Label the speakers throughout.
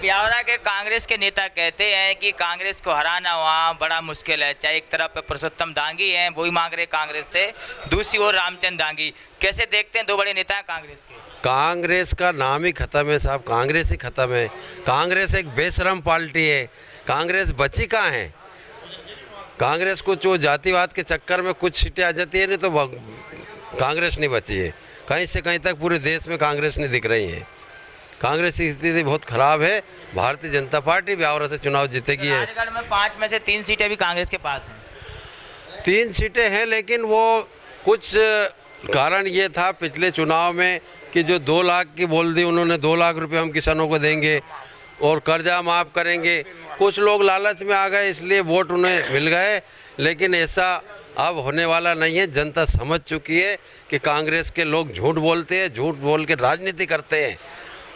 Speaker 1: ब्यावरा के कांग्रेस के नेता कहते हैं कि कांग्रेस को हराना वहाँ बड़ा मुश्किल है। चाहे एक तरफ पुरुषोत्तम डांगी हैं, वो ही मांग रहे कांग्रेस से, दूसरी ओर रामचंद्र डांगी। कैसे देखते हैं, दो बड़े नेता हैं कांग्रेस के?
Speaker 2: कांग्रेस का नाम ही ख़त्म है साहब, कांग्रेस ही ख़त्म है। कांग्रेस एक बेशरम पार्टी है। कांग्रेस बची कहाँ है? कांग्रेस को जो जातिवाद के चक्कर में कुछ सीटें आ जाती है नहीं तो कांग्रेस नहीं बची है। कहीं से कहीं तक पूरे देश में कांग्रेस नहीं दिख रही है। कांग्रेस की स्थिति बहुत खराब है। भारतीय जनता पार्टी ब्यावरा से चुनाव जीतेगी है।
Speaker 1: राजगढ़ में 5 में से 3 सीटें भी कांग्रेस के पास हैं।
Speaker 2: 3 सीटें हैं, लेकिन वो कुछ कारण ये था पिछले चुनाव में कि जो 2 लाख की बोल दी उन्होंने, 2 लाख रुपए हम किसानों को देंगे और कर्जा माफ़ करेंगे। कुछ लोग लालच में आ गए, इसलिए वोट उन्हें मिल गए, लेकिन ऐसा अब होने वाला नहीं है। जनता समझ चुकी है कि कांग्रेस के लोग झूठ बोलते हैं, झूठ बोल के राजनीति करते हैं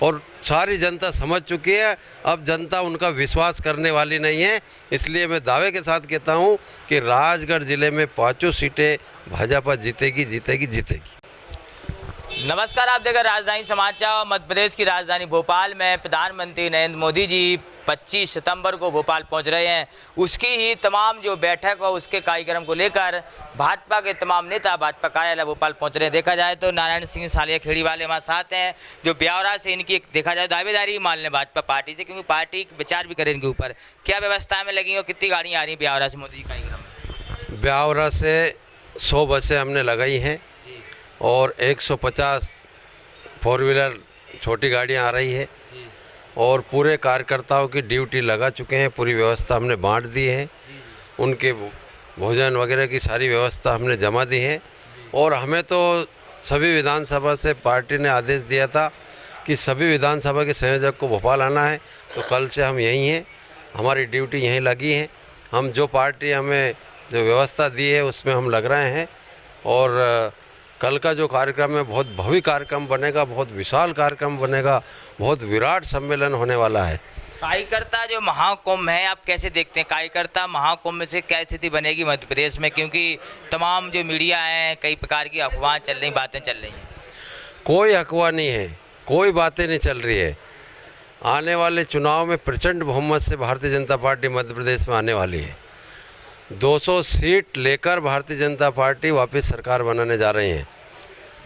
Speaker 2: और सारी जनता समझ चुकी है। अब जनता उनका विश्वास करने वाली नहीं है। इसलिए मैं दावे के साथ कहता हूं कि राजगढ़ ज़िले में 5 सीटें भाजपा जीतेगी, जीतेगी, जीतेगी।
Speaker 1: नमस्कार, आप देख रहे राजधानी समाचार। मध्य प्रदेश की राजधानी भोपाल में प्रधानमंत्री नरेंद्र मोदी जी 25 सितंबर को भोपाल पहुंच रहे हैं। उसकी ही तमाम जो बैठक और उसके कार्यक्रम को लेकर भाजपा के तमाम नेता भाजपा कार्यालय भोपाल पहुंच रहे हैं। देखा जाए तो नारायण सिंह सालिया खेड़ी वाले हमारे साथ हैं, जो ब्यावरा से इनकी देखा जाए दावेदारी मान लें भाजपा पार्टी से, क्योंकि पार्टी विचार भी करे इनके ऊपर। क्या व्यवस्थाएं में लगी और कितनी गाड़ियाँ आ रही हैं ब्यावरा से मोदी कार्यक्रम?
Speaker 2: ब्यावरा से 100 बसें हमने लगाई हैं और 150 4 व्हीलर छोटी गाड़ियाँ आ रही है और पूरे कार्यकर्ताओं की ड्यूटी लगा चुके हैं। पूरी व्यवस्था हमने बांट दी है। उनके भोजन वगैरह की सारी व्यवस्था हमने जमा दी है। और हमें तो सभी विधानसभा से पार्टी ने आदेश दिया था कि सभी विधानसभा के संयोजक को भोपाल आना है, तो कल से हम यहीं हैं, हमारी ड्यूटी यहीं लगी है। हम जो पार्टी हमें जो व्यवस्था दी है उसमें हम लग रहे हैं और कल का जो कार्यक्रम है बहुत भव्य कार्यक्रम बनेगा, बहुत विशाल कार्यक्रम बनेगा, बहुत विराट सम्मेलन होने वाला है।
Speaker 1: कार्यकर्ता जो महाकुंभ है, आप कैसे देखते हैं कार्यकर्ता महाकुंभ से क्या स्थिति बनेगी मध्य प्रदेश में? क्योंकि तमाम जो मीडिया है, कई प्रकार की अफवाह चल रही, बातें चल रही हैं।
Speaker 2: कोई अफवाह नहीं है, कोई बातें नहीं चल रही है। आने वाले चुनाव में प्रचंड बहुमत से भारतीय जनता पार्टी मध्य प्रदेश में आने वाली है। 200 सीट लेकर भारतीय जनता पार्टी वापस सरकार बनाने जा रही है।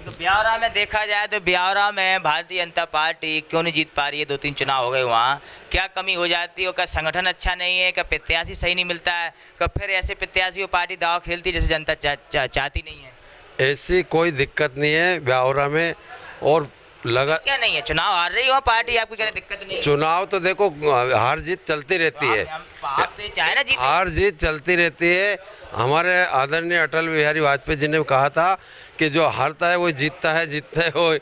Speaker 1: तो ब्यावरा में देखा जाए तो ब्यावरा में भारतीय जनता पार्टी क्यों नहीं जीत पा रही है? 2-3 चुनाव हो गए, वहाँ क्या कमी हो जाती है? क्या संगठन अच्छा नहीं है? क्या प्रत्याशी सही नहीं मिलता है? क्या फिर ऐसे प्रत्याशी वो पार्टी दाव खेलती है जैसे जनता चाहती नहीं है?
Speaker 2: ऐसी कोई दिक्कत नहीं है ब्यावरा में। और
Speaker 1: क्या नहीं है? चुनाव हार रही हो पार्टी, आपको क्या दिक्कत नहीं है?
Speaker 2: चुनाव तो देखो हार जीत चलती रहती है,
Speaker 1: चाहे ना जीत,
Speaker 2: हार जीत चलती रहती है। हमारे आदरणीय अटल बिहारी वाजपेयी जी ने कहा था कि जो हारता है वो जीतता है, जीतता है वो।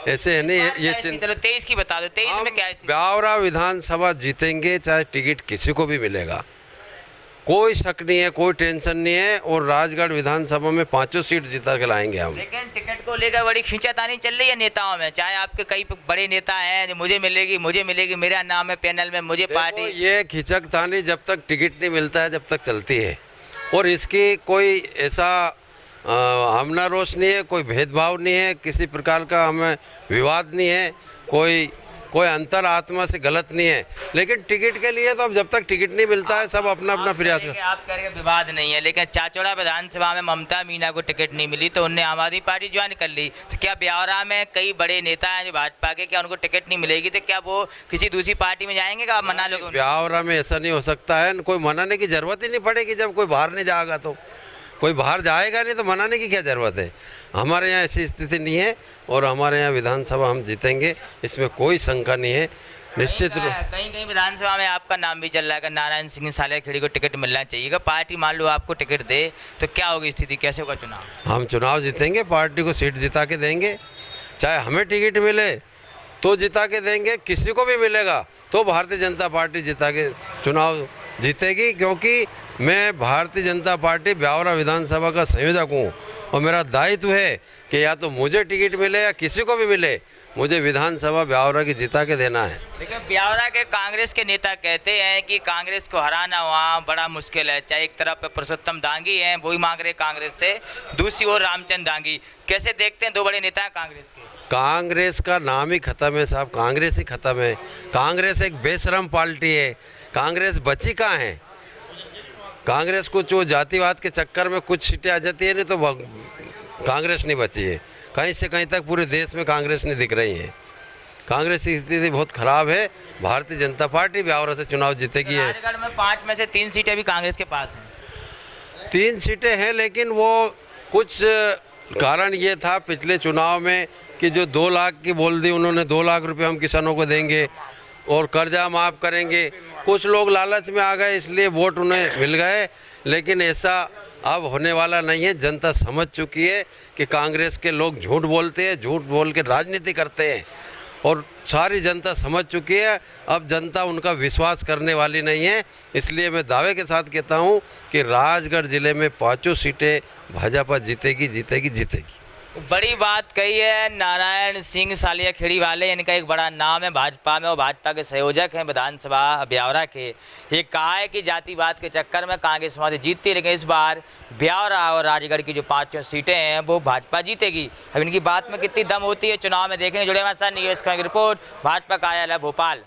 Speaker 2: ऐसे है नहीं ये
Speaker 1: चलो 23 की बता दो, 23 में क्या है?
Speaker 2: ब्यावरा विधानसभा जीतेंगे, चाहे टिकट किसी को भी मिलेगा, कोई शक नहीं है, कोई टेंशन नहीं है। और राजगढ़ विधानसभा में 5 सीट जीता के लाएंगे हम।
Speaker 1: लेकिन टिकट को लेकर बड़ी खींचातानी चल रही है नेताओं में। चाहे आपके कई बड़े नेता हैं जो मुझे मिलेगी, मुझे मिलेगी, मेरा नाम है पैनल में, मुझे पार्टी।
Speaker 2: ये खिचकतानी जब तक टिकट नहीं मिलता है जब तक चलती है। और इसकी कोई ऐसा हमना रोष नहीं है, कोई भेदभाव नहीं है, किसी प्रकार का हमें विवाद नहीं है, कोई अंतर आत्मा से गलत नहीं है। लेकिन टिकट के लिए तो अब जब तक टिकट नहीं मिलता है सब अपना अपना प्रयास कर।
Speaker 1: आप कह रहे हैं विवाद नहीं है, लेकिन चाचौड़ा विधानसभा में ममता मीना को टिकट नहीं मिली तो उनने आम आदमी पार्टी ज्वाइन कर ली। तो क्या ब्यावरा में कई बड़े नेता हैं जो भाजपा के, क्या उनको टिकट नहीं मिलेगी तो क्या वो किसी दूसरी पार्टी में जाएंगे? क्या आप मना लोगे?
Speaker 2: ब्यावरा में ऐसा नहीं हो सकता है, कोई मनाने की जरूरत ही नहीं पड़ेगी। जब कोई बाहर नहीं जाएगा तो कोई बाहर जाएगा नहीं तो मनाने की क्या ज़रूरत है? हमारे यहाँ ऐसी स्थिति नहीं है और हमारे यहाँ विधानसभा हम जीतेंगे, इसमें कोई शंका नहीं है। निश्चित रूप
Speaker 1: कहीं विधानसभा में आपका नाम भी चल रहा है कि नारायण सिंह सालिया खेड़ी को टिकट मिलना चाहिए। पार्टी मान लो आपको टिकट दे तो क्या होगी स्थिति, कैसे होगा चुनाव?
Speaker 2: हम चुनाव जीतेंगे, पार्टी को सीट जिता के देंगे। चाहे हमें टिकट मिले तो जिता के देंगे, किसी को भी मिलेगा तो भारतीय जनता पार्टी जिता के चुनाव जीतेगी। क्योंकि मैं भारतीय जनता पार्टी ब्यावरा विधानसभा का संयोजक हूँ और मेरा दायित्व है कि या तो मुझे टिकट मिले या किसी को भी मिले, मुझे विधानसभा ब्यावरा की जिता के देना है।
Speaker 1: लेकिन ब्यावरा के कांग्रेस के नेता कहते हैं कि कांग्रेस को हराना वहाँ बड़ा मुश्किल है। चाहे एक तरफ पुरुषोत्तम दांगी हैं, वही मांग रहे कांग्रेस से, दूसरी ओर रामचंद्र दांगी। कैसे देखते हैं, दो बड़े नेता हैं कांग्रेस के?
Speaker 2: कांग्रेस का नाम ही ख़त्म है साहब, कांग्रेस ही ख़त्म है। कांग्रेस एक बेशरम पार्टी है। कांग्रेस बची कहाँ है? कांग्रेस को जो जातिवाद के चक्कर में कुछ सीटें आ जाती है, नहीं तो कांग्रेस नहीं बची है। कहीं से कहीं तक पूरे देश में कांग्रेस नहीं दिख रही है। कांग्रेस की स्थिति बहुत खराब है। भारतीय जनता पार्टी ब्यावरा से चुनाव जीतेगी है।
Speaker 1: राजगढ़ में 5 में से 3 सीटें भी कांग्रेस के पास हैं।
Speaker 2: 3 सीटें हैं, लेकिन वो कुछ कारण ये था पिछले चुनाव में कि जो 2 लाख की बोल दी उन्होंने, 2 लाख रुपए हम किसानों को देंगे और कर्जा माफ़ करेंगे। कुछ लोग लालच में आ गए, इसलिए वोट उन्हें मिल गए, लेकिन ऐसा अब होने वाला नहीं है। जनता समझ चुकी है कि कांग्रेस के लोग झूठ बोलते हैं, झूठ बोल के राजनीति करते हैं, और सारी जनता समझ चुकी है। अब जनता उनका विश्वास करने वाली नहीं है। इसलिए मैं दावे के साथ कहता हूं कि राजगढ़ ज़िले में 5 सीटें भाजपा जीतेगी, जीतेगी, जीतेगी।
Speaker 1: बड़ी बात कही है नारायण सिंह सालिया खेड़ी वाले, इनका एक बड़ा नाम है भाजपा में और भाजपा के संयोजक हैं विधानसभा ब्यावरा के। ये कहा है कि जातिवाद के चक्कर में कांग्रेस वहाँ से जीतती है, लेकिन इस बार ब्यावरा और राजगढ़ की जो 5 सीटें हैं वो भाजपा जीतेगी। अब इनकी बात में कितनी दम होती है चुनाव में देखेंगे। जुड़े हमारे साथ न्यूज़ की रिपोर्ट, भाजपा कार्यालय भोपाल।